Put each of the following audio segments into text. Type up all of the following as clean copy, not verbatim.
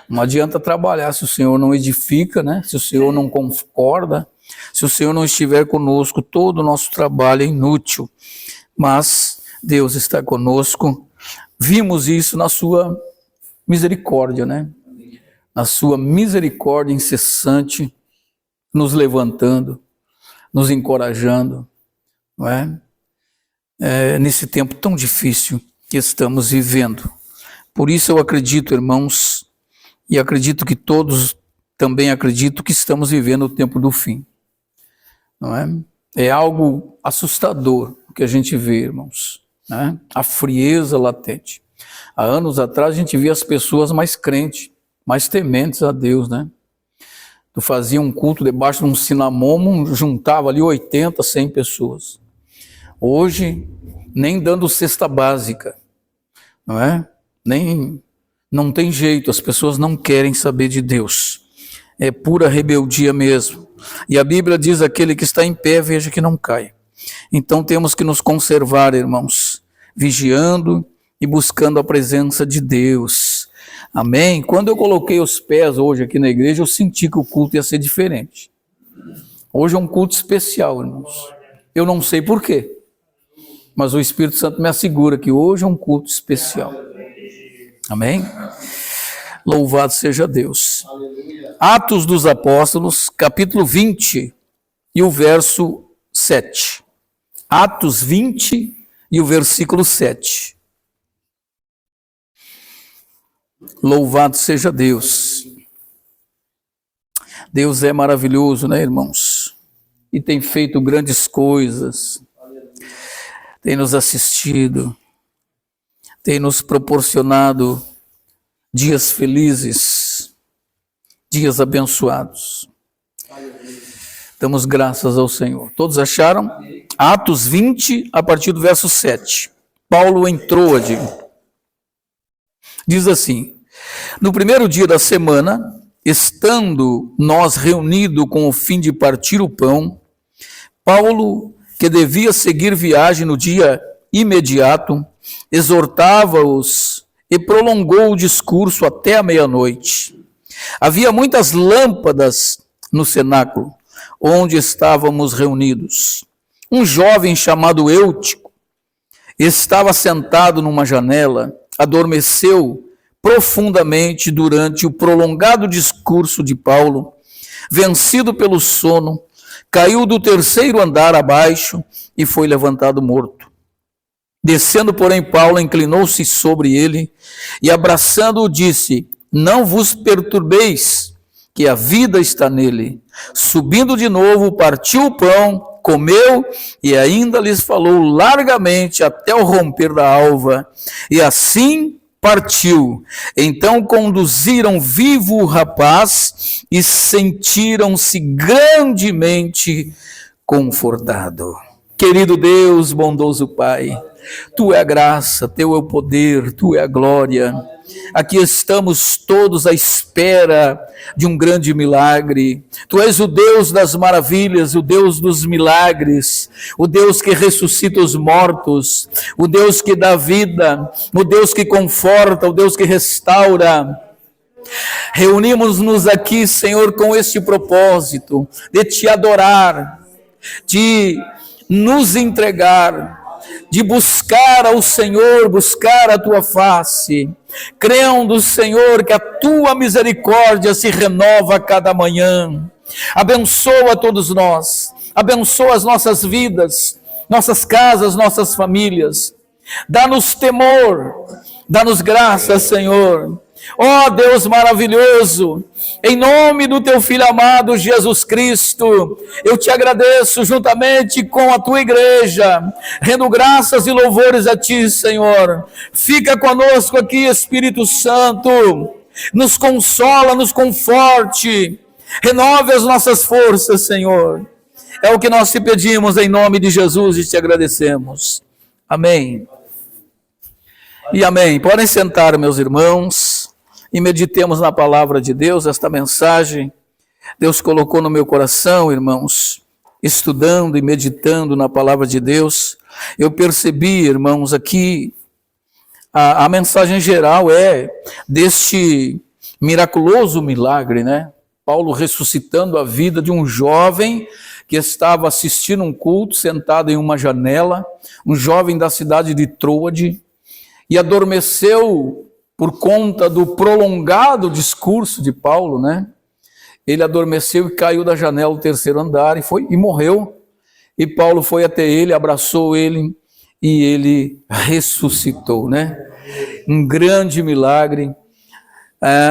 Não adianta trabalhar se o Senhor não edifica, né? Se o Senhor não concorda, se o Senhor não estiver conosco, todo o nosso trabalho é inútil. Mas Deus está conosco. Vimos isso na sua misericórdia, né? Na sua misericórdia incessante, nos levantando, nos encorajando, não é? Nesse tempo tão difícil que estamos vivendo. Por isso eu acredito, irmãos, e acredito que todos também acreditam que estamos vivendo o tempo do fim. Não é? É algo assustador o que a gente vê, irmãos, né? A frieza latente. Há anos atrás a gente via as pessoas mais crentes, mais tementes a Deus, né? Tu fazia um culto debaixo de um cinamomo, juntava ali 80, 100 pessoas. Hoje, nem dando cesta básica, não é? Não tem jeito, as pessoas não querem saber de Deus. É pura rebeldia mesmo. E a Bíblia diz, aquele que está em pé, veja que não cai. Então temos que nos conservar, irmãos, vigiando e buscando a presença de Deus. Amém? Quando eu coloquei os pés hoje aqui na igreja, eu senti que o culto ia ser diferente. Hoje é um culto especial, irmãos. Eu não sei por quê, mas o Espírito Santo me assegura que hoje é um culto especial. Amém? Louvado seja Deus. Atos dos Apóstolos, capítulo 20 e o verso 7. Atos 20 e o versículo 7. Louvado seja Deus. Deus é maravilhoso, né, irmãos? E tem feito grandes coisas. Tem nos assistido. Tem nos proporcionado dias felizes, dias abençoados. Damos graças ao Senhor. Todos acharam? Atos 20, a partir do verso 7. Paulo entrou ali. Diz assim: no primeiro dia da semana, estando nós reunidos com o fim de partir o pão, Paulo, que devia seguir viagem no dia imediato, exortava-os e prolongou o discurso até a meia-noite. Havia muitas lâmpadas no cenáculo, onde estávamos reunidos. Um jovem chamado Eutico estava sentado numa janela, adormeceu profundamente durante o prolongado discurso de Paulo. Vencido pelo sono, caiu do terceiro andar abaixo e foi levantado morto. Descendo, porém, Paulo inclinou-se sobre ele e, abraçando-o, disse: não vos perturbeis, que a vida está nele. Subindo de novo, partiu o pão, comeu e ainda lhes falou largamente até o romper da alva. E assim partiu. Então conduziram vivo o rapaz e sentiram-se grandemente confortados. Querido Deus, bondoso Pai, Tu é a graça, Teu é o poder, Tu é a glória. Aqui estamos todos à espera de um grande milagre. Tu és o Deus das maravilhas, o Deus dos milagres, o Deus que ressuscita os mortos, o Deus que dá vida, o Deus que conforta, o Deus que restaura. Reunimos-nos aqui, Senhor, com este propósito de Te adorar, de nos entregar, de buscar ao Senhor, buscar a Tua face, crendo, Senhor, que a Tua misericórdia se renova a cada manhã. Abençoa todos nós, abençoa as nossas vidas, nossas casas, nossas famílias. Dá-nos temor, dá-nos graça, Senhor. Ó Deus maravilhoso, em nome do Teu Filho amado Jesus Cristo, eu Te agradeço juntamente com a Tua igreja, rendo graças e louvores a Ti, Senhor. Fica conosco aqui, Espírito Santo, nos consola, nos conforte, renove as nossas forças, Senhor. É o que nós Te pedimos em nome de Jesus e Te agradecemos. Amém. E amém. Podem sentar, meus irmãos, e meditemos na palavra de Deus. Esta mensagem Deus colocou no meu coração, irmãos, estudando e meditando na palavra de Deus. Eu percebi, irmãos, aqui a mensagem geral é deste Miraculoso milagre, né? Paulo ressuscitando a vida de um jovem que estava assistindo um culto, sentado em uma janela, um jovem da cidade de Troade, e adormeceu por conta do prolongado discurso de Paulo, né? Ele adormeceu e caiu da janela do terceiro andar e morreu. E Paulo foi até ele, abraçou ele e ele ressuscitou, né? Um grande milagre.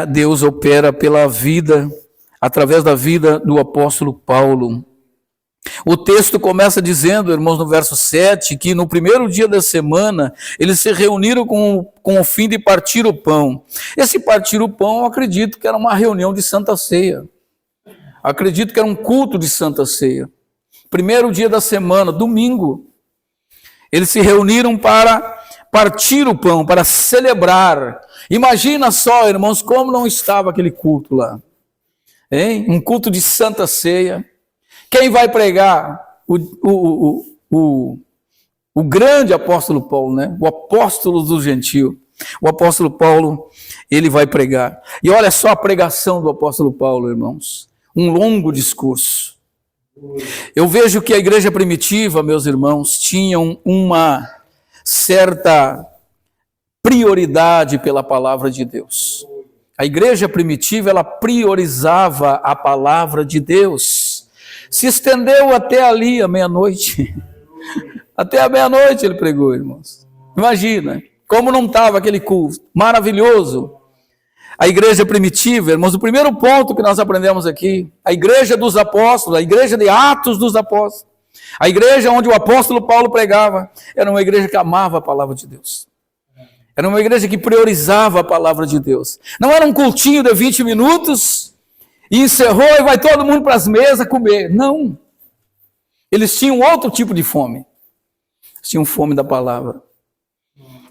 Deus opera pela vida, através da vida do apóstolo Paulo. O texto começa dizendo, irmãos, no verso 7, que no primeiro dia da semana, eles se reuniram com o fim de partir o pão. Esse partir o pão, eu acredito que era uma reunião de Santa Ceia. Acredito que era um culto de Santa Ceia. Primeiro dia da semana, domingo, eles se reuniram para partir o pão, para celebrar. Imagina só, irmãos, como não estava aquele culto lá. Hein? Um culto de Santa Ceia. Quem vai pregar? O grande apóstolo Paulo, né? O apóstolo do gentio. O apóstolo Paulo, ele vai pregar. E olha só a pregação do apóstolo Paulo, irmãos. Um longo discurso. Eu vejo que a igreja primitiva, meus irmãos, tinham uma certa prioridade pela palavra de Deus. A igreja primitiva, ela priorizava a palavra de Deus. Se estendeu até ali a meia-noite. Até a meia-noite ele pregou, irmãos. Imagina, como não estava aquele culto maravilhoso. A igreja primitiva, irmãos, o primeiro ponto que nós aprendemos aqui, a igreja dos apóstolos, a igreja de Atos dos Apóstolos, a igreja onde o apóstolo Paulo pregava, era uma igreja que amava a palavra de Deus. Era uma igreja que priorizava a palavra de Deus. Não era um cultinho de 20 minutos, e encerrou e vai todo mundo para as mesas comer. Não. Eles tinham outro tipo de fome. Eles tinham fome da palavra.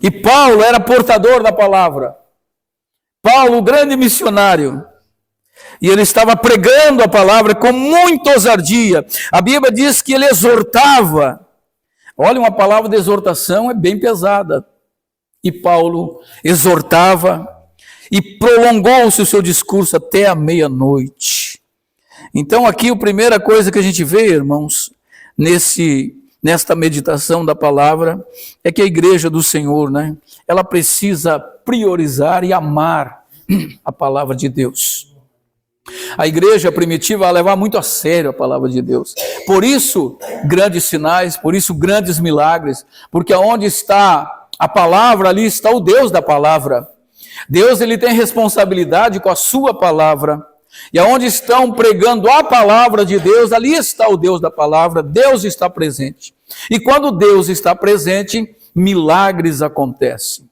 E Paulo era portador da palavra. Paulo, o grande missionário, e ele estava pregando a palavra com muita ousadia. A Bíblia diz que ele exortava. Olha, uma palavra de exortação é bem pesada. E Paulo exortava e prolongou-se o seu discurso até a meia-noite. Então aqui a primeira coisa que a gente vê, irmãos, nesta meditação da palavra, é que a igreja do Senhor, né, ela precisa priorizar e amar a palavra de Deus. A igreja primitiva vai levar muito a sério a palavra de Deus. Por isso, grandes sinais, por isso, grandes milagres, porque onde está a palavra, ali está o Deus da palavra. Deus, ele tem responsabilidade com a sua palavra. E aonde estão pregando a palavra de Deus, ali está o Deus da palavra, Deus está presente. E quando Deus está presente, milagres acontecem.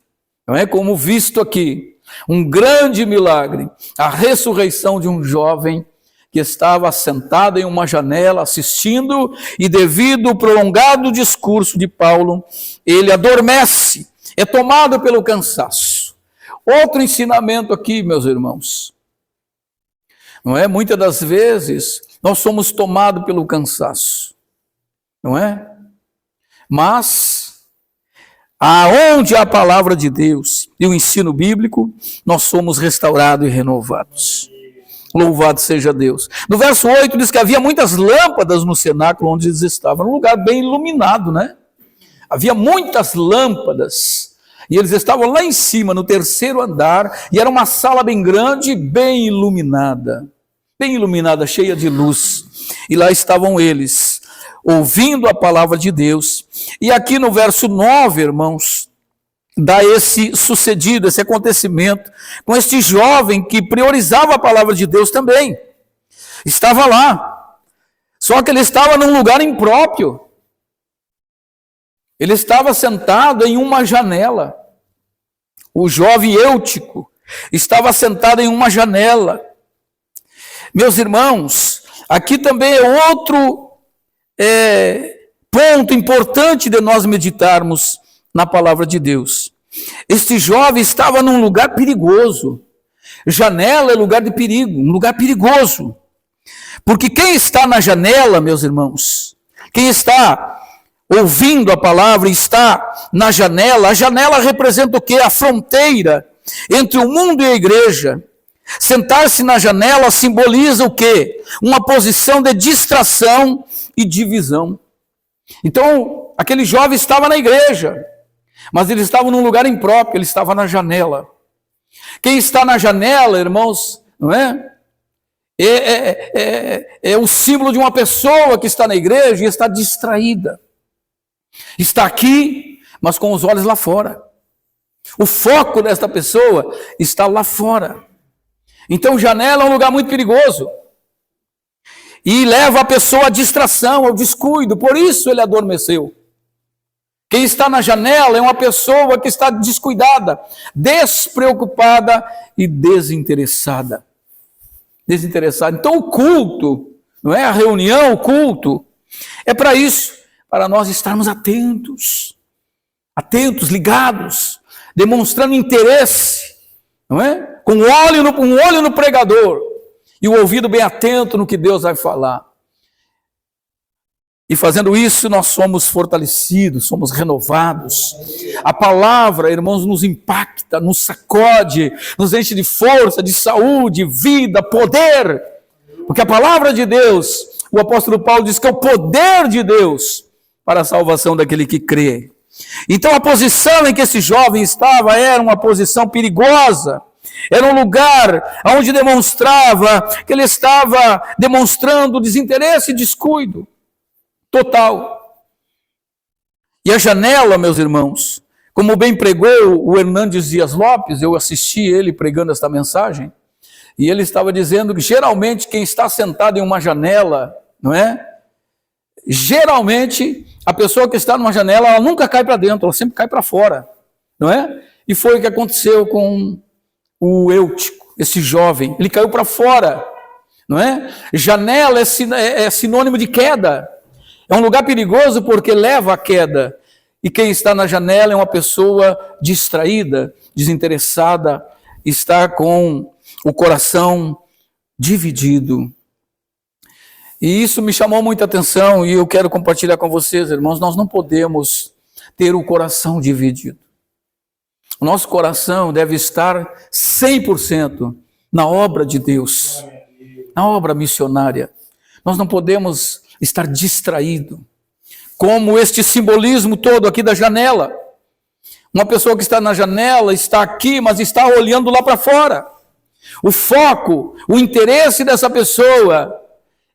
Não é como visto aqui, um grande milagre, a ressurreição de um jovem que estava sentado em uma janela assistindo, e devido ao prolongado discurso de Paulo, ele adormece, é tomado pelo cansaço. Outro ensinamento aqui, meus irmãos, não é? Muitas das vezes nós somos tomados pelo cansaço, não é? Mas aonde há a palavra de Deus e o ensino bíblico, nós somos restaurados e renovados. Louvado seja Deus. No verso 8 diz que havia muitas lâmpadas no cenáculo onde eles estavam, um lugar bem iluminado, né? Havia muitas lâmpadas. E eles estavam lá em cima, no terceiro andar, e era uma sala bem grande, bem iluminada, cheia de luz. E lá estavam eles, ouvindo a palavra de Deus. E aqui no verso 9, irmãos, dá esse sucedido, esse acontecimento, com este jovem que priorizava a palavra de Deus também. Estava lá, só que ele estava num lugar impróprio. Ele estava sentado em uma janela. O jovem Eutico estava sentado em uma janela. Meus irmãos, aqui também é outro ponto importante de nós meditarmos na palavra de Deus. Este jovem estava num lugar perigoso. Janela é lugar de perigo, um lugar perigoso. Porque quem está na janela, meus irmãos, quem está ouvindo a palavra, está na janela. A janela representa o quê? A fronteira entre o mundo e a igreja. Sentar-se na janela simboliza o quê? Uma posição de distração e divisão. Então, aquele jovem estava na igreja, mas ele estava num lugar impróprio, ele estava na janela. Quem está na janela, irmãos, não é? É o símbolo de uma pessoa que está na igreja e está distraída. Está aqui, mas com os olhos lá fora. O foco desta pessoa está lá fora. Então, janela é um lugar muito perigoso. E leva a pessoa à distração, ao descuido. Por isso ele adormeceu. Quem está na janela é uma pessoa que está descuidada, despreocupada e desinteressada. Desinteressada. Então, o culto, não é? A reunião, o culto, é para isso, para nós estarmos atentos, ligados, demonstrando interesse, não é? Com um olho no pregador e o ouvido bem atento no que Deus vai falar. E fazendo isso, nós somos fortalecidos, somos renovados. A palavra, irmãos, nos impacta, nos sacode, nos enche de força, de saúde, vida, poder. Porque a palavra de Deus, o apóstolo Paulo diz que é o poder de Deus para a salvação daquele que crê. Então a posição em que esse jovem estava era uma posição perigosa. Era um lugar onde demonstrava que ele estava demonstrando desinteresse e descuido total. E a janela, meus irmãos, como bem pregou o Hernandes Dias Lopes, eu assisti ele pregando esta mensagem, e ele estava dizendo que geralmente quem está sentado em uma janela, não é? Geralmente a pessoa que está numa janela, ela nunca cai para dentro, ela sempre cai para fora, não é? E foi o que aconteceu com o Eutico, esse jovem, ele caiu para fora, não é? Janela é sinônimo de queda. É um lugar perigoso porque leva à queda. E quem está na janela é uma pessoa distraída, desinteressada, está com o coração dividido. E isso me chamou muita atenção e eu quero compartilhar com vocês, irmãos. Nós não podemos ter o coração dividido. O nosso coração deve estar 100% na obra de Deus, na obra missionária. Nós não podemos estar distraído, como este simbolismo todo aqui da janela. Uma pessoa que está na janela está aqui, mas está olhando lá para fora. O foco, o interesse dessa pessoa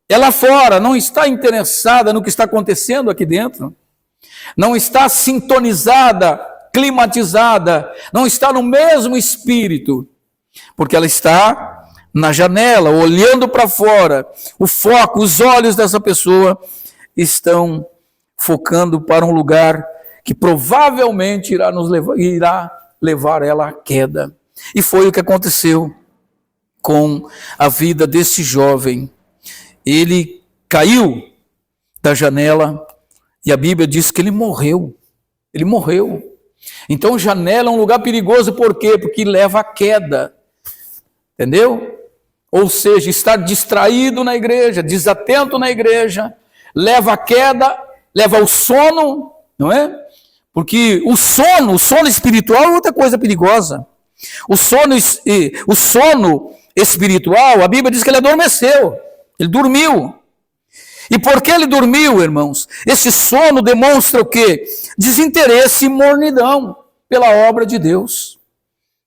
é lá fora, não está interessada no que está acontecendo aqui dentro, não está sintonizada, climatizada, não está no mesmo espírito, porque ela está na janela, olhando para fora. O foco, os olhos dessa pessoa estão focando para um lugar que provavelmente irá levar ela à queda. E foi o que aconteceu com a vida desse jovem. Ele caiu da janela e a Bíblia diz que ele morreu. Ele morreu. Então janela é um lugar perigoso, por quê? Porque leva à queda. Entendeu? Ou seja, estar distraído na igreja, desatento na igreja, leva à queda, leva ao sono, não é? Porque o sono espiritual é outra coisa perigosa. O sono espiritual, a Bíblia diz que ele adormeceu, ele dormiu. E por que ele dormiu, irmãos? Esse sono demonstra o quê? Desinteresse e mornidão pela obra de Deus.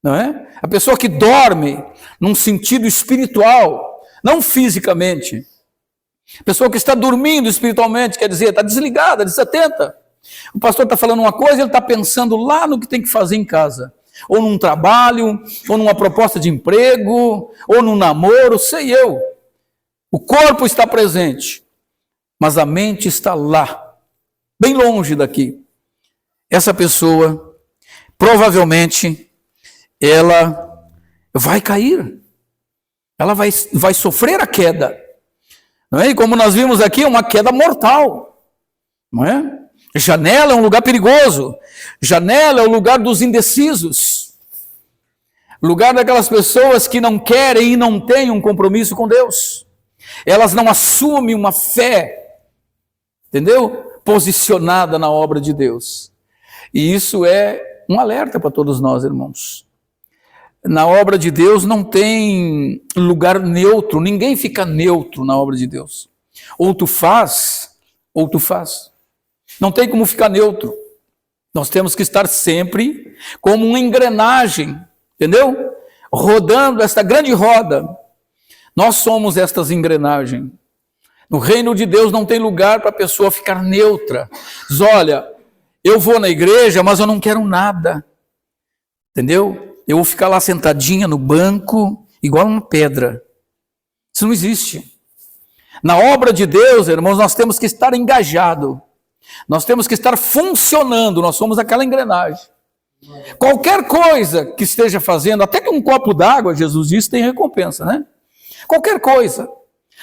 Não é? A pessoa que dorme num sentido espiritual, não fisicamente. A pessoa que está dormindo espiritualmente, quer dizer, está desligada, desatenta. O pastor está falando uma coisa, ele está pensando lá no que tem que fazer em casa. Ou num trabalho, ou numa proposta de emprego, ou num namoro, sei eu. O corpo está presente, mas a mente está lá, bem longe daqui. Essa pessoa, provavelmente, ela vai cair, ela vai sofrer a queda, não é? E como nós vimos aqui, é uma queda mortal, não é? Janela é um lugar perigoso, janela é o lugar dos indecisos, lugar daquelas pessoas que não querem e não têm um compromisso com Deus, elas não assumem uma fé, entendeu? Posicionada na obra de Deus, e isso é um alerta para todos nós, irmãos. Na obra de Deus não tem lugar neutro, ninguém fica neutro na obra de Deus. Ou tu faz, ou tu faz. Não tem como ficar neutro. Nós temos que estar sempre como uma engrenagem, entendeu? Rodando esta grande roda. Nós somos estas engrenagens. No reino de Deus não tem lugar para a pessoa ficar neutra. Diz, olha, eu vou na igreja, mas eu não quero nada. Entendeu? Eu vou ficar lá sentadinha no banco, igual uma pedra. Isso não existe. Na obra de Deus, irmãos, nós temos que estar engajados. Nós temos que estar funcionando. Nós somos aquela engrenagem. Qualquer coisa que esteja fazendo, até que um copo d'água, Jesus disse, tem recompensa, né? Qualquer coisa.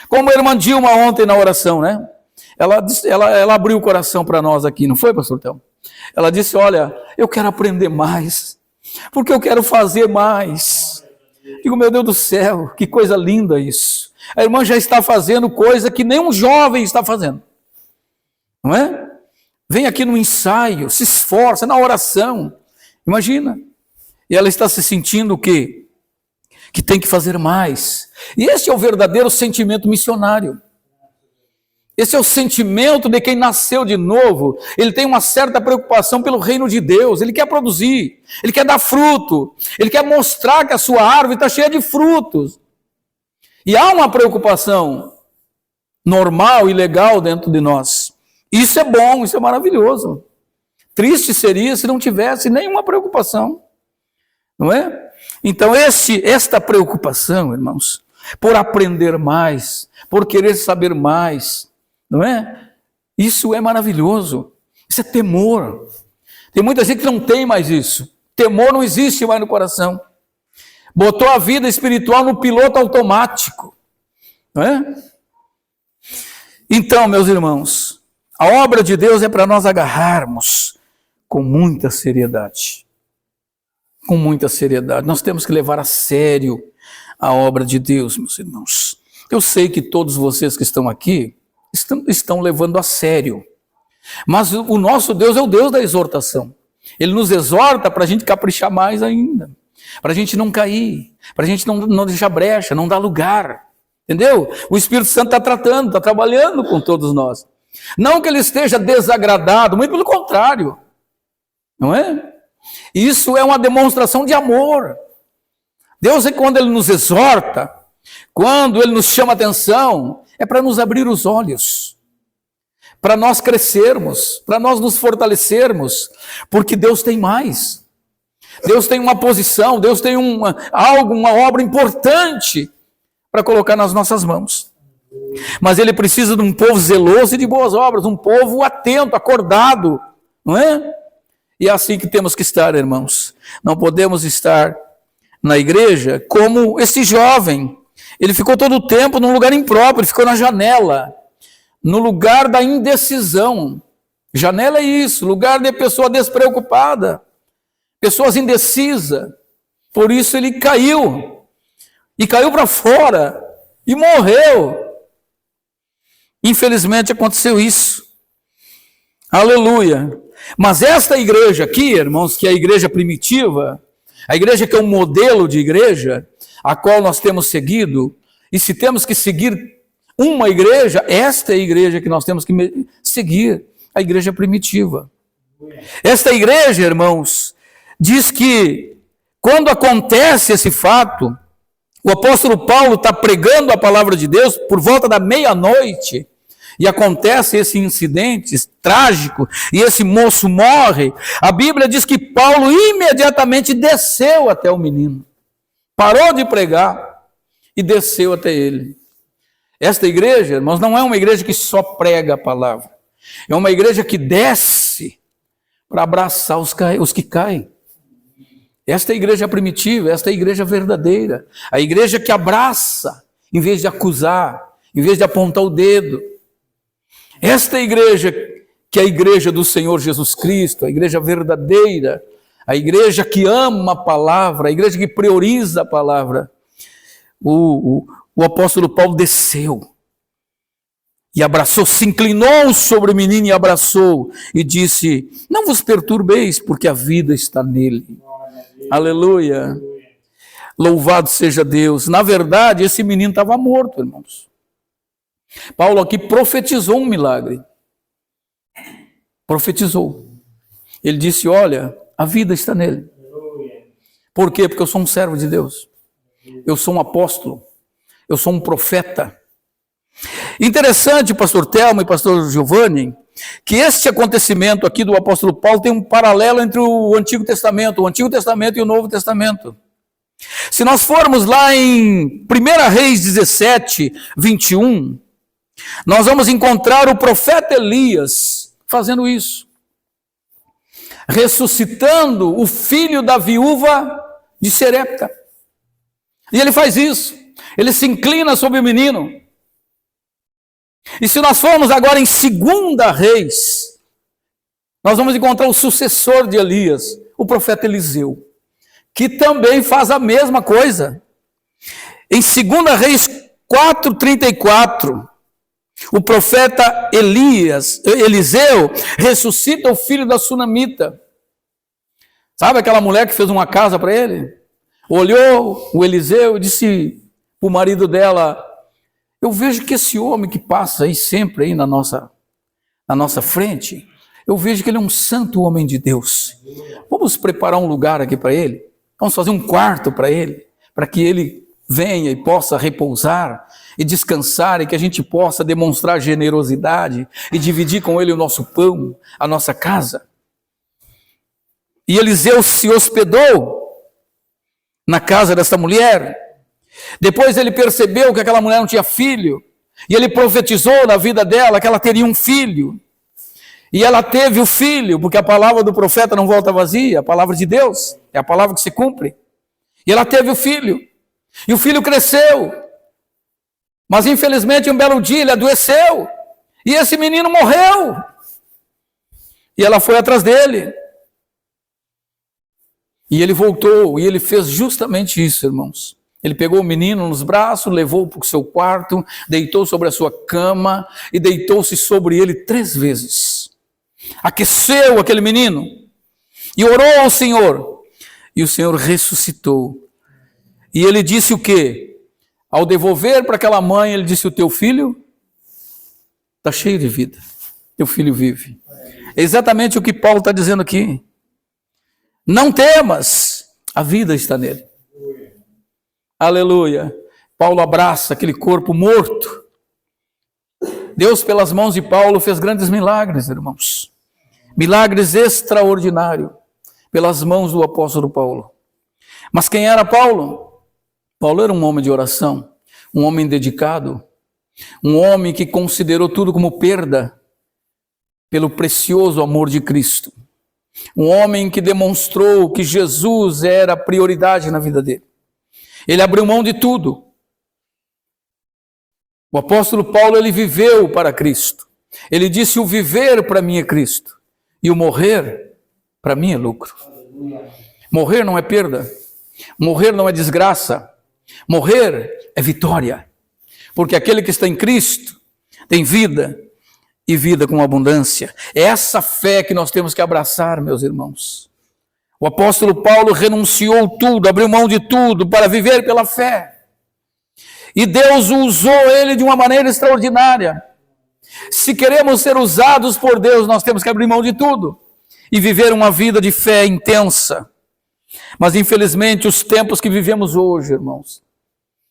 Como a irmã Dilma ontem na oração, né? Ela abriu o coração para nós aqui, não foi, pastor Théo? Ela disse, olha, eu quero aprender mais, porque eu quero fazer mais. Digo, meu Deus do céu, que coisa linda isso. A irmã já está fazendo coisa que nenhum jovem está fazendo. Não é? Vem aqui no ensaio, se esforça, na oração. Imagina. E ela está se sentindo o quê? Que tem que fazer mais. E esse é o verdadeiro sentimento missionário. Esse é o sentimento de quem nasceu de novo. Ele tem uma certa preocupação pelo reino de Deus. Ele quer produzir, ele quer dar fruto, ele quer mostrar que a sua árvore está cheia de frutos. E há uma preocupação normal e legal dentro de nós. Isso é bom, isso é maravilhoso. Triste seria se não tivesse nenhuma preocupação. Não é? Então, esta preocupação, irmãos, por aprender mais, por querer saber mais, não é? Isso é maravilhoso. Isso é temor. Tem muita gente que não tem mais isso. Temor não existe mais no coração. Botou a vida espiritual no piloto automático. Não é? Então, meus irmãos, a obra de Deus é para nós agarrarmos com muita seriedade. Com muita seriedade. Nós temos que levar a sério a obra de Deus, meus irmãos. Eu sei que todos vocês que estão aqui estão levando a sério. Mas o nosso Deus é o Deus da exortação. Ele nos exorta para a gente caprichar mais ainda. Para a gente não cair. Para a gente não deixar brecha, não dar lugar. Entendeu? O Espírito Santo está tratando, está trabalhando com todos nós. Não que ele esteja desagradado, muito pelo contrário. Não é? Isso é uma demonstração de amor. Deus, quando ele nos exorta, quando ele nos chama a atenção, é para nos abrir os olhos, para nós crescermos, para nós nos fortalecermos, porque Deus tem mais. Deus tem uma posição, Deus tem uma obra importante para colocar nas nossas mãos. Mas ele precisa de um povo zeloso e de boas obras, um povo atento, acordado, não é? E é assim que temos que estar, irmãos. Não podemos estar na igreja como esse jovem. Ele ficou todo o tempo num lugar impróprio, ele ficou na janela, no lugar da indecisão. Janela é isso, lugar de pessoa despreocupada, pessoas indecisas. Por isso ele caiu, e caiu para fora, e morreu. Infelizmente aconteceu isso. Aleluia. Mas esta igreja aqui, irmãos, que é a igreja primitiva, a igreja que é um modelo de igreja, a qual nós temos seguido, e se temos que seguir uma igreja, esta é a igreja que nós temos que seguir, a igreja primitiva. Esta igreja, irmãos, diz que quando acontece esse fato, o apóstolo Paulo está pregando a palavra de Deus por volta da meia-noite, e acontece esse incidente trágico, e esse moço morre. A Bíblia diz que Paulo imediatamente desceu até o menino, parou de pregar e desceu até ele. Esta igreja, irmãos, não é uma igreja que só prega a palavra, é uma igreja que desce para abraçar os que caem. Esta é a igreja primitiva, esta é a igreja verdadeira, a igreja que abraça, em vez de acusar, em vez de apontar o dedo. Esta é a igreja que é a igreja do Senhor Jesus Cristo, a igreja verdadeira, a igreja que ama a palavra, a igreja que prioriza a palavra. O apóstolo Paulo desceu e abraçou, se inclinou sobre o menino e abraçou e disse: não vos perturbeis, porque a vida está nele. Aleluia. Louvado seja Deus. Na verdade, esse menino estava morto, irmãos. Paulo aqui profetizou um milagre. Profetizou. Ele disse, olha, a vida está nele. Por quê? Porque eu sou um servo de Deus. Eu sou um apóstolo. Eu sou um profeta. Interessante, pastor Telmo e pastor Giovanni, que este acontecimento aqui do apóstolo Paulo tem um paralelo entre o Antigo Testamento e o Novo Testamento. Se nós formos lá em 1 Reis 17, 21, nós vamos encontrar o profeta Elias fazendo isso, ressuscitando o filho da viúva de Serepta. E ele faz isso, ele se inclina sobre o menino. E se nós formos agora em 2 Reis, nós vamos encontrar o sucessor de Elias, o profeta Eliseu, que também faz a mesma coisa. Em 2 Reis 4:34, o profeta Eliseu ressuscita o filho da sunamita. Sabe aquela mulher que fez uma casa para ele? Olhou o Eliseu e disse para o marido dela, eu vejo que esse homem que passa aí sempre aí na nossa frente, eu vejo que ele é um santo homem de Deus. Vamos preparar um lugar aqui para ele? Vamos fazer um quarto para ele, para que ele venha e possa repousar e descansar, e que a gente possa demonstrar generosidade e dividir com ele o nosso pão, a nossa casa. E Eliseu se hospedou na casa desta mulher. Depois ele percebeu que aquela mulher não tinha filho, e ele profetizou na vida dela que ela teria um filho. E ela teve o filho, porque a palavra do profeta não volta vazia, a palavra de Deus é a palavra que se cumpre. E ela teve o filho, e o filho cresceu, mas infelizmente um belo dia ele adoeceu, e esse menino morreu, e ela foi atrás dele, e ele voltou, e ele fez justamente isso, irmãos. Ele pegou o menino nos braços, levou para o seu quarto, deitou sobre a sua cama, e deitou-se sobre ele 3 vezes. Aqueceu aquele menino, e orou ao Senhor, e o Senhor ressuscitou. E ele disse o quê? Ao devolver para aquela mãe, ele disse, o teu filho está cheio de vida, teu filho vive. É exatamente o que Paulo está dizendo aqui. Não temas, a vida está nele. Aleluia. Paulo abraça aquele corpo morto. Deus, pelas mãos de Paulo, fez grandes milagres, irmãos. Milagres extraordinários, pelas mãos do apóstolo Paulo. Mas quem era Paulo? Paulo era um homem de oração, um homem dedicado, um homem que considerou tudo como perda, pelo precioso amor de Cristo. Um homem que demonstrou que Jesus era a prioridade na vida dele. Ele abriu mão de tudo. O apóstolo Paulo, ele viveu para Cristo. Ele disse, o viver para mim é Cristo, e o morrer para mim é lucro. Morrer não é perda, morrer não é desgraça, morrer é vitória, porque aquele que está em Cristo tem vida, e vida com abundância. É essa fé que nós temos que abraçar, meus irmãos. O apóstolo Paulo renunciou tudo, abriu mão de tudo para viver pela fé. E Deus usou ele de uma maneira extraordinária. Se queremos ser usados por Deus, nós temos que abrir mão de tudo e viver uma vida de fé intensa. Mas infelizmente os tempos que vivemos hoje, irmãos,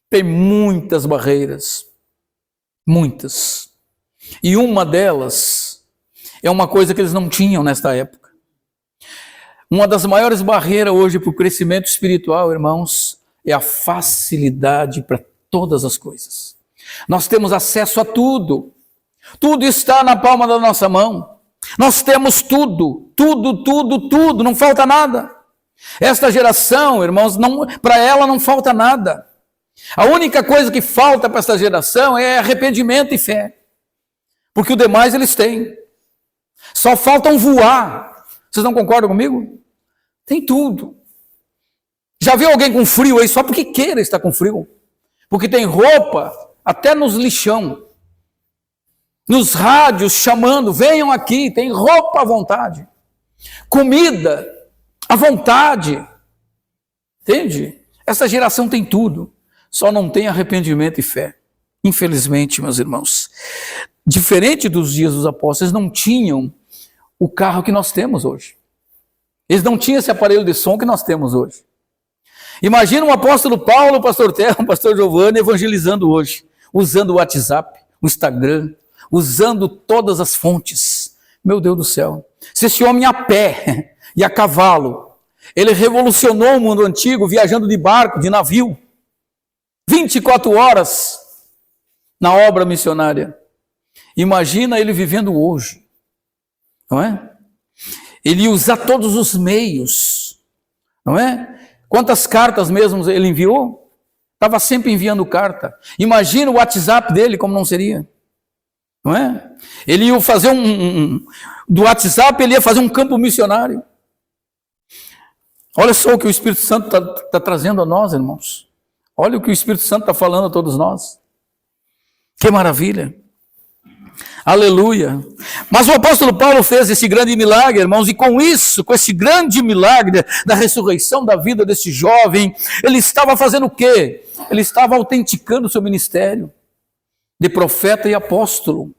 tem muitas barreiras. Muitas. E uma delas é uma coisa que eles não tinham nesta época. Uma das maiores barreiras hoje para o crescimento espiritual, irmãos, é a facilidade para todas as coisas. Nós temos acesso a tudo. Tudo está na palma da nossa mão. Nós temos tudo, não falta nada. Esta geração, irmãos, para ela não falta nada. A única coisa que falta para esta geração é arrependimento e fé. Porque o demais eles têm. Só faltam voar. Vocês não concordam comigo? Tem tudo. Já viu alguém com frio aí só porque queira estar com frio? Porque tem roupa até nos lixão. Nos rádios chamando, venham aqui, tem roupa à vontade. Comida à vontade. Entende? Essa geração tem tudo, só não tem arrependimento e fé. Infelizmente, meus irmãos. Diferente dos dias dos apóstolos, eles não tinham o carro que nós temos hoje. Eles não tinham esse aparelho de som que nós temos hoje. Imagina o apóstolo Paulo, o pastor Terra, o pastor Giovanni evangelizando hoje, usando o WhatsApp, o Instagram, usando todas as fontes. Meu Deus do céu. Se esse homem a pé e a cavalo, ele revolucionou o mundo antigo, viajando de barco, de navio, 24 horas na obra missionária. Imagina ele vivendo hoje, não é? Ele ia usar todos os meios, não é? Quantas cartas mesmo ele enviou? Estava sempre enviando carta. Imagina o WhatsApp dele, como não seria, não é? Ele ia fazer do WhatsApp, ele ia fazer um campo missionário. Olha só o que o Espírito Santo está trazendo a nós, irmãos. Olha o que o Espírito Santo está falando a todos nós. Que maravilha. Aleluia. Mas o apóstolo Paulo fez esse grande milagre, irmãos, e com isso, com esse grande milagre da ressurreição da vida desse jovem, ele estava fazendo o quê? Ele estava autenticando o seu ministério de profeta e apóstolo.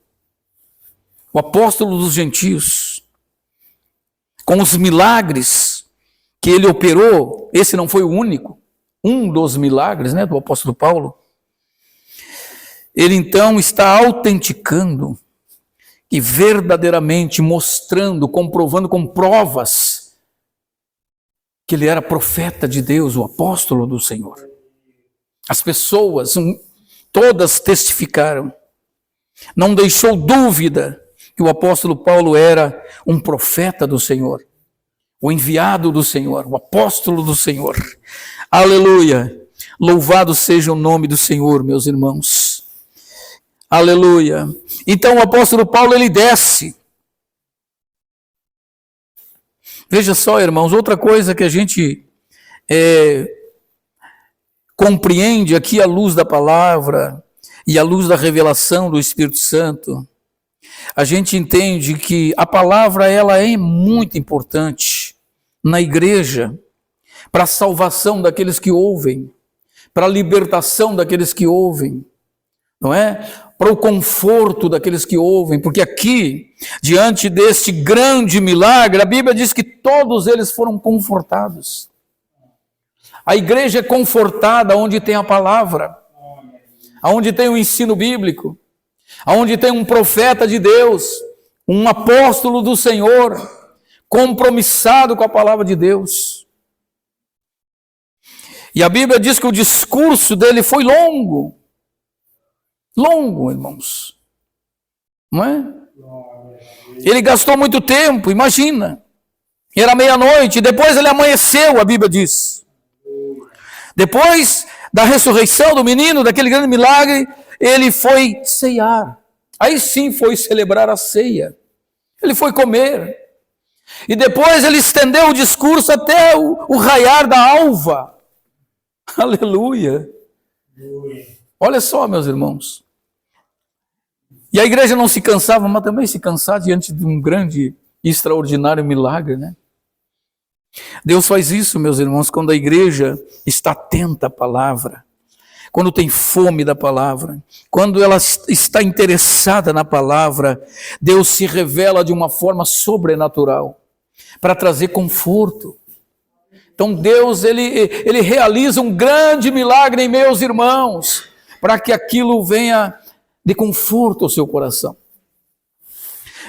O apóstolo dos gentios. Com os milagres que ele operou, esse não foi o único, um dos milagres, né, do apóstolo Paulo. Ele então está autenticando e verdadeiramente mostrando, comprovando com provas que ele era profeta de Deus, o apóstolo do Senhor. As pessoas, todas testificaram. Não deixou dúvida que o apóstolo Paulo era um profeta do Senhor, o enviado do Senhor, o apóstolo do Senhor. Aleluia! Louvado seja o nome do Senhor, meus irmãos. Aleluia. Então o apóstolo Paulo, ele desce. Veja só, irmãos, outra coisa que a gente compreende aqui à luz da palavra e à luz da revelação do Espírito Santo, a gente entende que a palavra, ela é muito importante na igreja, para a salvação daqueles que ouvem, para a libertação daqueles que ouvem, não é? Para o conforto daqueles que ouvem, porque aqui, diante deste grande milagre, a Bíblia diz que todos eles foram confortados. A igreja é confortada onde tem a palavra, onde tem o ensino bíblico, onde tem um profeta de Deus, um apóstolo do Senhor, compromissado com a palavra de Deus. E a Bíblia diz que o discurso dele foi longo, irmãos, não é? Ele gastou muito tempo, imagina, era meia-noite, depois ele amanheceu, a Bíblia diz. Depois da ressurreição do menino, daquele grande milagre, ele foi ceiar, aí sim foi celebrar a ceia, ele foi comer, e depois ele estendeu o discurso até o raiar da alva. Aleluia. Olha só, meus irmãos. E a igreja não se cansava, mas também se cansava diante de um grande e extraordinário milagre, né? Deus faz isso, meus irmãos, quando a igreja está atenta à palavra, quando tem fome da palavra, quando ela está interessada na palavra, Deus se revela de uma forma sobrenatural, para trazer conforto. Então Deus, ele realiza um grande milagre em meus irmãos, para que aquilo venha de conforto ao seu coração.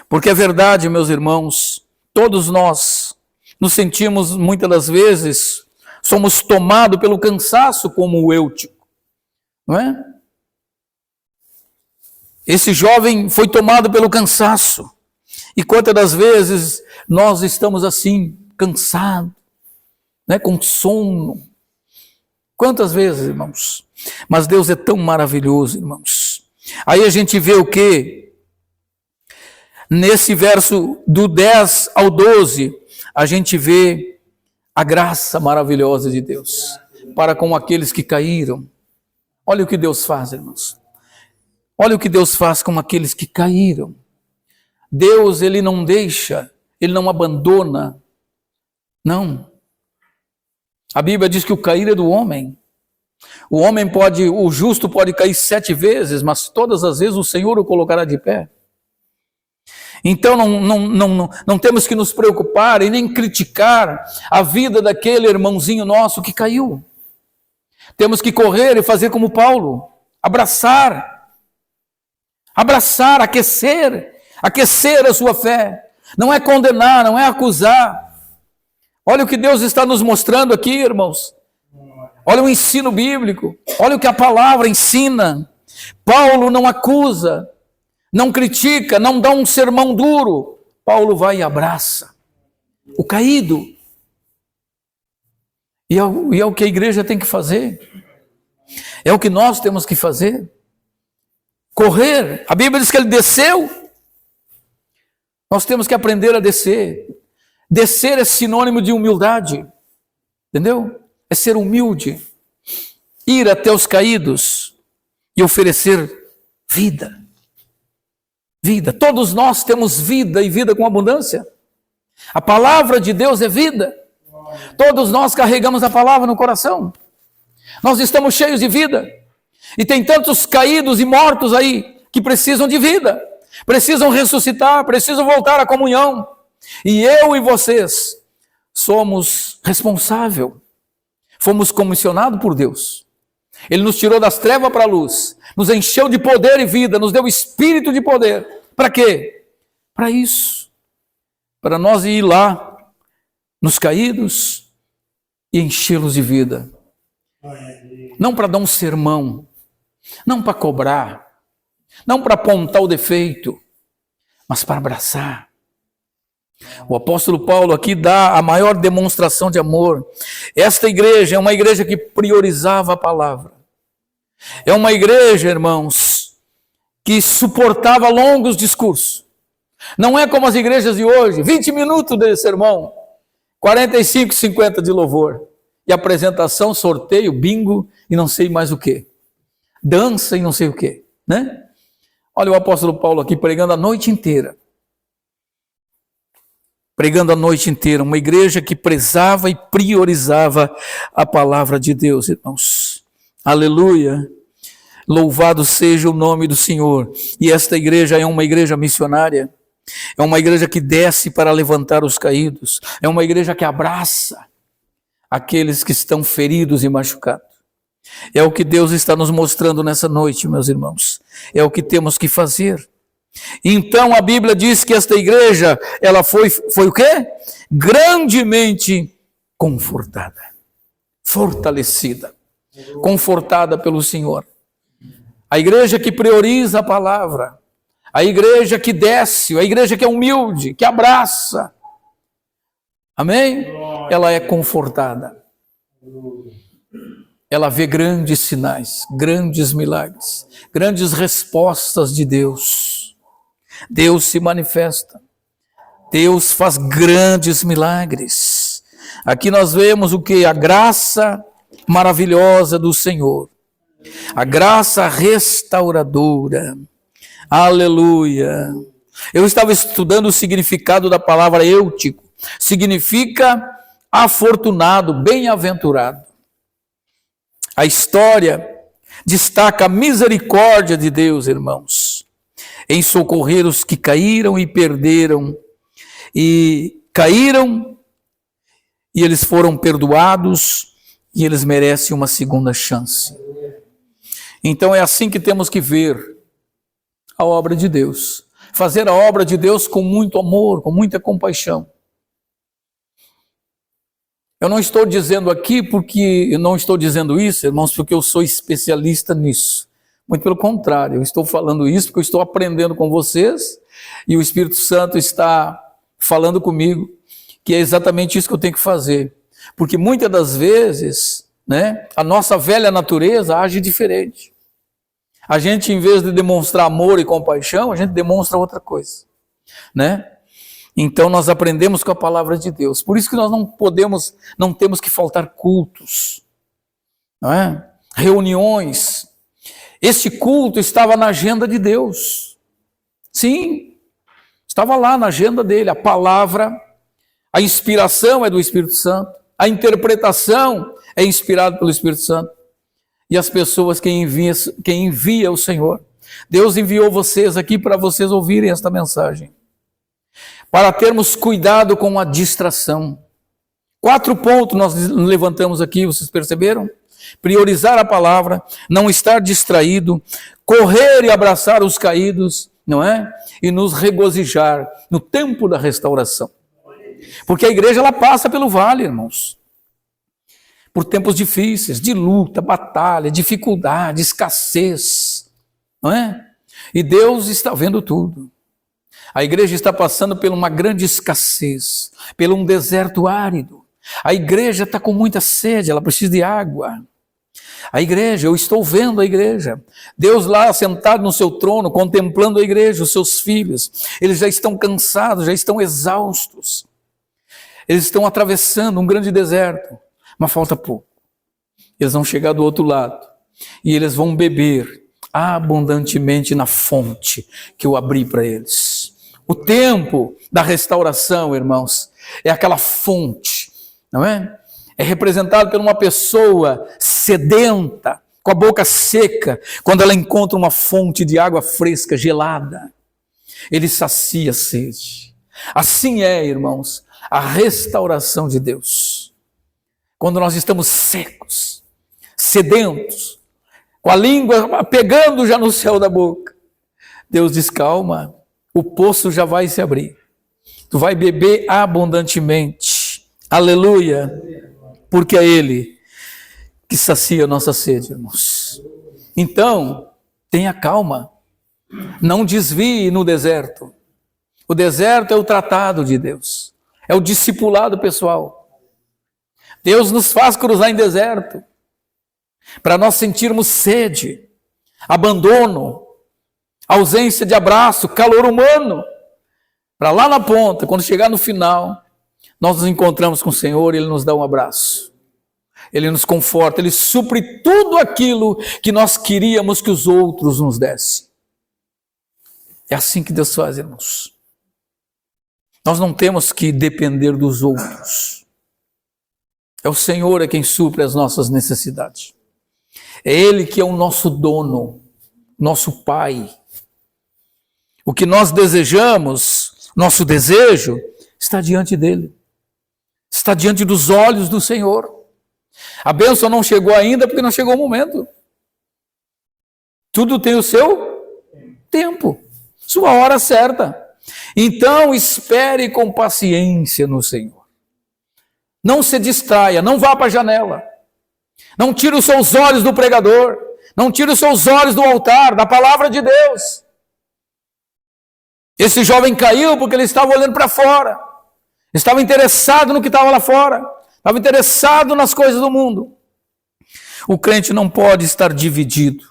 Porque é verdade, meus irmãos, todos nós nos sentimos, muitas das vezes, somos tomados pelo cansaço como o Eutico, não é? Esse jovem foi tomado pelo cansaço, e quantas das vezes nós estamos assim, cansados, né, com sono. Quantas vezes, irmãos? Mas Deus é tão maravilhoso, irmãos. Aí a gente vê o quê? Nesse verso do 10 ao 12, a gente vê a graça maravilhosa de Deus para com aqueles que caíram. Olha o que Deus faz, irmãos. Olha o que Deus faz com aqueles que caíram. Deus, ele não deixa, ele não abandona. Não. A Bíblia diz que o cair é do homem. O justo pode cair 7 vezes, mas todas as vezes o Senhor o colocará de pé. Então não temos que nos preocupar e nem criticar a vida daquele irmãozinho nosso que caiu. Temos que correr e fazer como Paulo, abraçar, aquecer a sua fé. Não é condenar, não é acusar. Olha o que Deus está nos mostrando aqui, irmãos. Olha o ensino bíblico, olha o que a palavra ensina. Paulo não acusa, não critica, não dá um sermão duro. Paulo vai e abraça o caído. E é o que a igreja tem que fazer. É o que nós temos que fazer. Correr. A Bíblia diz que ele desceu. Nós temos que aprender a descer. Descer é sinônimo de humildade. Entendeu? É ser humilde. Ir até os caídos e oferecer vida. Vida. Todos nós temos vida e vida com abundância. A palavra de Deus é vida. Todos nós carregamos a palavra no coração. Nós estamos cheios de vida. E tem tantos caídos e mortos aí que precisam de vida. Precisam ressuscitar, precisam voltar à comunhão. E eu e vocês somos responsáveis. Fomos comissionados por Deus. Ele nos tirou das trevas para a luz. Nos encheu de poder e vida. Nos deu espírito de poder. Para quê? Para isso. Para nós ir lá nos caídos e enchê-los de vida. Não para dar um sermão, não para cobrar, não para apontar o defeito, mas para abraçar. O apóstolo Paulo aqui dá a maior demonstração de amor. Esta igreja é uma igreja que priorizava a palavra. É uma igreja, irmãos, que suportava longos discursos. Não é como as igrejas de hoje, 20 minutos de sermão, 45, 50 de louvor. E apresentação, sorteio, bingo e não sei mais o que. Dança e não sei o que, né? Olha o apóstolo Paulo aqui pregando a noite inteira. Pregando a noite inteira. Uma igreja que prezava e priorizava a palavra de Deus, irmãos. Aleluia. Louvado seja o nome do Senhor. E esta igreja é uma igreja missionária. É uma igreja que desce para levantar os caídos. É uma igreja que abraça aqueles que estão feridos e machucados. É o que Deus está nos mostrando nessa noite, meus irmãos. É o que temos que fazer. Então a Bíblia diz que esta igreja, ela foi o quê? Grandemente confortada, fortalecida, confortada pelo Senhor. A igreja que prioriza a palavra, a igreja que desce, a igreja que é humilde, que abraça. Amém? Ela é confortada. Ela vê grandes sinais, grandes milagres, grandes respostas de Deus. Deus se manifesta. Deus faz grandes milagres. Aqui nós vemos o que? A graça maravilhosa do Senhor. A graça restauradora. Aleluia. Eu estava estudando o significado da palavra eutico. Significa afortunado, bem-aventurado. A história destaca a misericórdia de Deus, irmãos, em socorrer os que caíram e perderam, e caíram, e eles foram perdoados, e eles merecem uma segunda chance. Então é assim que temos que ver a obra de Deus. Fazer a obra de Deus com muito amor, com muita compaixão. Eu não estou dizendo aqui porque eu não estou dizendo isso, irmãos, porque eu sou especialista nisso. Muito pelo contrário, eu estou falando isso porque eu estou aprendendo com vocês e o Espírito Santo está falando comigo que é exatamente isso que eu tenho que fazer. Porque muitas das vezes, né, a nossa velha natureza age diferente. A gente, em vez de demonstrar amor e compaixão, a gente demonstra outra coisa, né? Então nós aprendemos com a palavra de Deus. Por isso que nós não temos que faltar cultos, não é? Reuniões. Este culto estava na agenda de Deus. Sim, estava lá na agenda dele. A palavra, a inspiração é do Espírito Santo. a interpretação é inspirada pelo Espírito Santo. E as pessoas quem envia o Senhor. Deus enviou vocês aqui para vocês ouvirem esta mensagem. Para termos cuidado com a distração. 4 pontos nós levantamos aqui, vocês perceberam? Priorizar a palavra, não estar distraído, correr e abraçar os caídos, não é? E nos regozijar no tempo da restauração. Porque a igreja ela passa pelo vale, irmãos. Por tempos difíceis, de luta, batalha, dificuldade, escassez, não é? E Deus está vendo tudo. A igreja está passando por uma grande escassez, por um deserto árido. A igreja está com muita sede, ela precisa de água. A igreja, eu estou vendo a igreja. Deus lá sentado no seu trono, contemplando a igreja, os seus filhos. Eles já estão cansados, já estão exaustos. Eles estão atravessando um grande deserto, mas falta pouco. Eles vão chegar do outro lado e eles vão beber abundantemente na fonte que eu abri para eles. O tempo da restauração, irmãos, é aquela fonte, não é? É representado por uma pessoa sedenta, com a boca seca, quando ela encontra uma fonte de água fresca, gelada. Ele sacia a sede. Assim é, irmãos, a restauração de Deus. Quando nós estamos secos, sedentos, com a língua pegando já no céu da boca, Deus diz, calma, o poço já vai se abrir. Tu vai beber abundantemente. Aleluia. Porque é Ele que sacia a nossa sede, irmãos. Então, tenha calma. Não desvie no deserto. O deserto é o tratado de Deus. É o discipulado pessoal. Deus nos faz cruzar em deserto. Para nós sentirmos sede, abandono, ausência de abraço, calor humano. Para lá na ponta, quando chegar no final, nós nos encontramos com o Senhor e Ele nos dá um abraço. Ele nos conforta, Ele supre tudo aquilo que nós queríamos que os outros nos dessem. É assim que Deus faz, irmãos. Nós não temos que depender dos outros. É o Senhor quem supre as nossas necessidades. É Ele que é o nosso dono, nosso Pai. O que nós desejamos, nosso desejo, está diante dEle. Está diante dos olhos do Senhor. A bênção não chegou ainda porque não chegou o momento. Tudo tem o seu tempo, sua hora certa. Então espere com paciência no Senhor. Não se distraia, não vá para a janela. Não tire os seus olhos do pregador. Não tire os seus olhos do altar, da palavra de Deus. Esse jovem caiu porque ele estava olhando para fora. Estava interessado no que estava lá fora. Estava interessado nas coisas do mundo. O crente não pode estar dividido.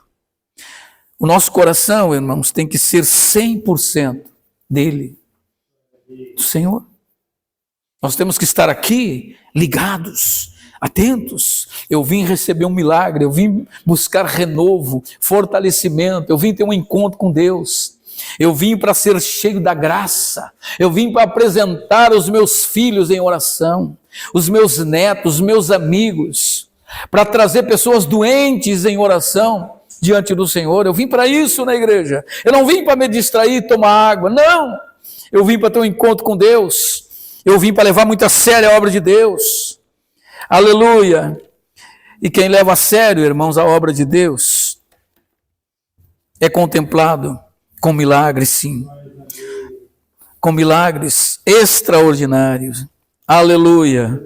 O nosso coração, irmãos, tem que ser 100% dele, do Senhor. Nós temos que estar aqui ligados, atentos. Eu vim receber um milagre, eu vim buscar renovo, fortalecimento, eu vim ter um encontro com Deus. Eu vim para ser cheio da graça, eu vim para apresentar os meus filhos em oração, os meus netos, os meus amigos, para trazer pessoas doentes em oração diante do Senhor. Eu vim para isso na igreja, eu não vim para me distrair, tomar água, não, eu vim para ter um encontro com Deus, eu vim para levar muito a sério a obra de Deus, aleluia. E quem leva a sério, irmãos, a obra de Deus, é contemplado com milagres, sim. Com milagres extraordinários. Aleluia.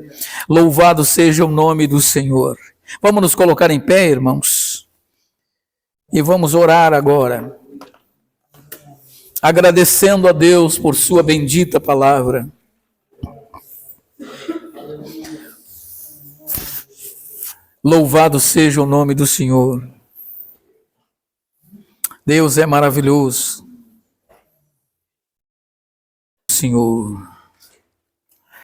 Louvado seja o nome do Senhor. Vamos nos colocar em pé, irmãos. E vamos orar agora. Agradecendo a Deus por sua bendita palavra. Louvado seja o nome do Senhor. Deus é maravilhoso. Senhor.